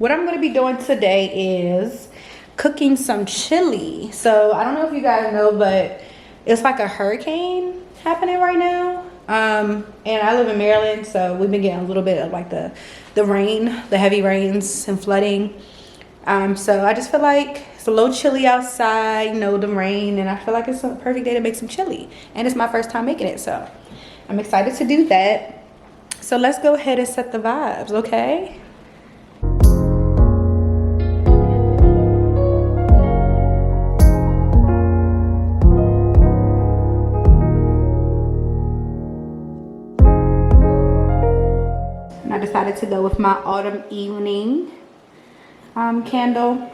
what I'm going to be doing today is cooking some chili. So I don't know if you guys know, but it's like a hurricane happening right now. And I live in Maryland, so we've been getting a little bit of like the rain, the heavy rains and flooding. So I just feel like it's a little chilly outside, you know, the rain, and I feel like it's a perfect day to make some chili. And it's my first time making it, so I'm excited to do that. So let's go ahead and set the vibes, okay? And I decided to go with my autumn evening candle.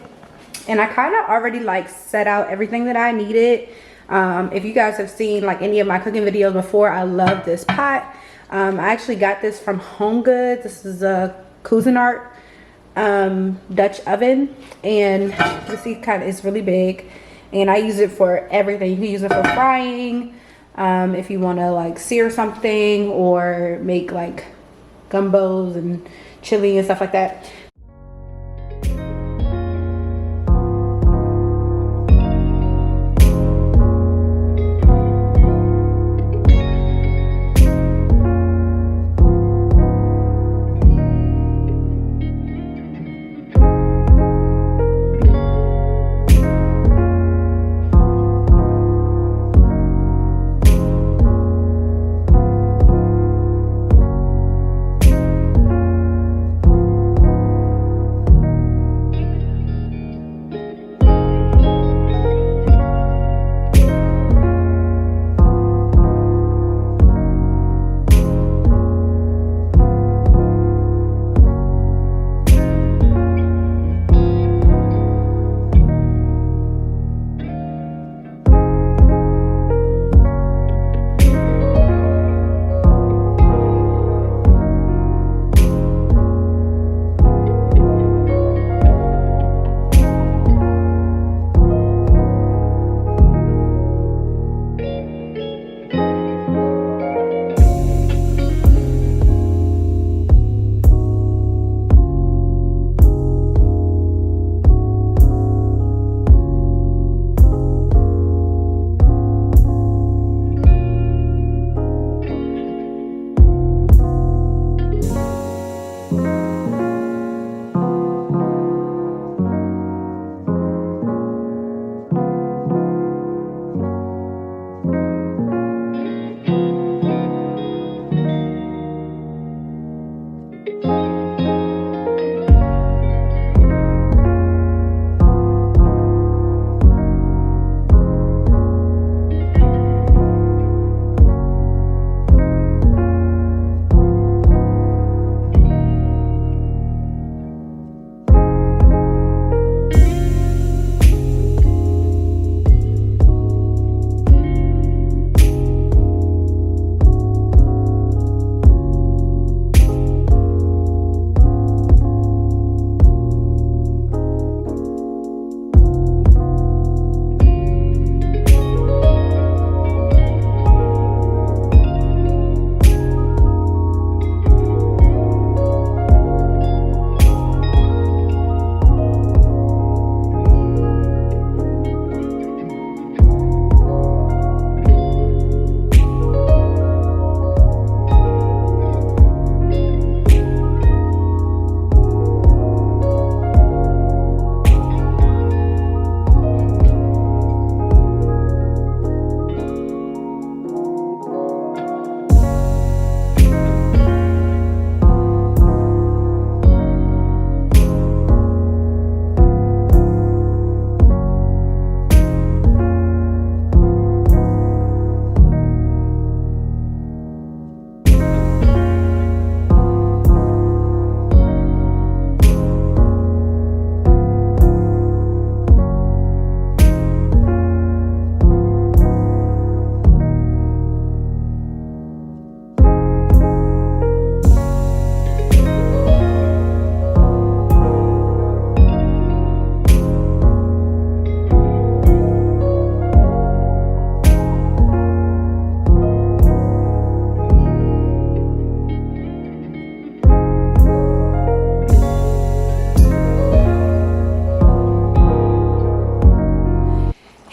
And I kind of already like set out everything that I needed. If you guys have seen like any of my cooking videos before, I love this pot. I actually got this from Home Goods. This is a Cuisinart Dutch oven, and you see it's really big, and I use it for everything. You can use it for frying, if you want to like sear something or make like gumbos and chili and stuff like that.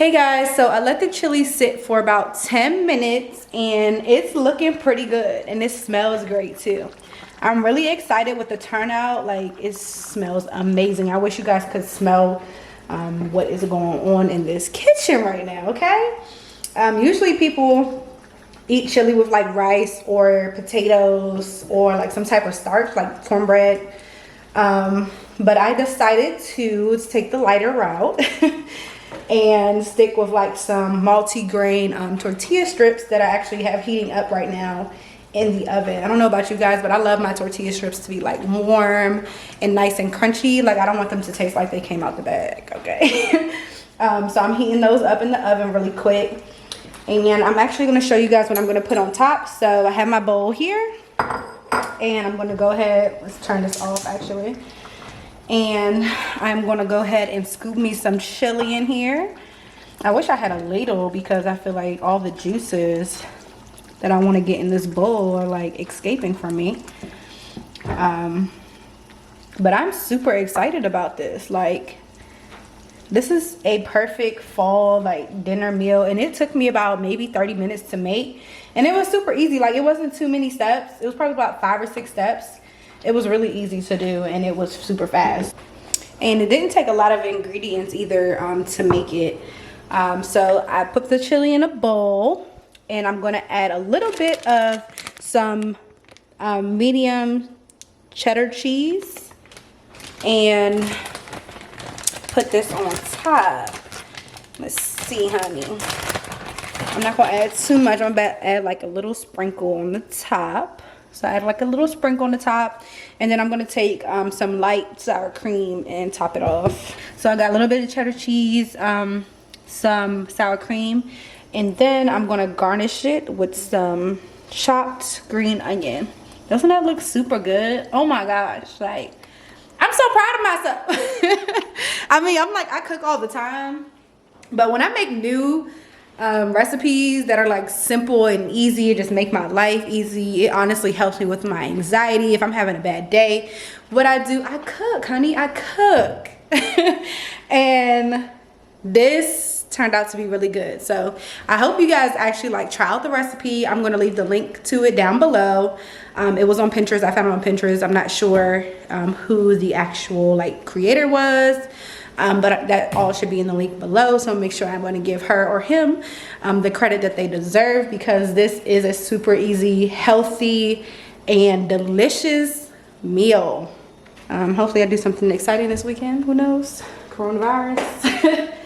Hey guys, so I let the chili sit for about 10 minutes and it's looking pretty good and it smells great too. I'm really excited with the turnout. Like, it smells amazing. I wish you guys could smell what is going on in this kitchen right now, okay? Usually people eat chili with like rice or potatoes or like some type of starch like cornbread. But I decided to take the lighter route and stick with like some multi-grain tortilla strips that I actually have heating up right now in the oven. I don't know about you guys, but I love my tortilla strips to be like warm and nice and crunchy. Like, I don't want them to taste like they came out the bag, okay? So I'm heating those up in the oven really quick. And I'm actually gonna show you guys what I'm gonna put on top. So I have my bowl here and I'm gonna go ahead, let's turn this off actually. And I'm gonna go ahead and scoop me some chili in here. I wish I had a ladle because I feel like all the juices that I want to get in this bowl are like escaping from me. But I'm super excited about this. Like, this is a perfect fall like dinner meal, and it took me about maybe 30 minutes to make, and it was super easy. Like, it wasn't too many steps. It was probably about 5 or 6 steps. It was really easy to do and it was super fast, and it didn't take a lot of ingredients either to make it. So I put the chili in a bowl and I'm gonna add a little bit of some medium cheddar cheese and put this on top. Let's see, honey. I'm not gonna add too much. I'm about to add like a little sprinkle on the top. So I add like a little sprinkle on the top, and then I'm gonna take some light sour cream and top it off. So I got a little bit of cheddar cheese, some sour cream, and then I'm gonna garnish it with some chopped green onion. Doesn't that look super good? Oh my gosh, like, I'm so proud of myself. I mean, I'm like, I cook all the time, but when I make new recipes that are like simple and easy, just make my life easy, it honestly helps me with my anxiety. If I'm having a bad day, what I do, I cook, honey. I cook. And this turned out to be really good. So I hope you guys actually like try out the recipe. I'm gonna leave the link to it down below. It was on Pinterest. I found it on Pinterest. I'm not sure who the actual like creator was. But that all should be in the link below, so make sure I'm going to give her or him the credit that they deserve, because this is a super easy, healthy, and delicious meal. Hopefully I do something exciting this weekend. Who knows? Coronavirus.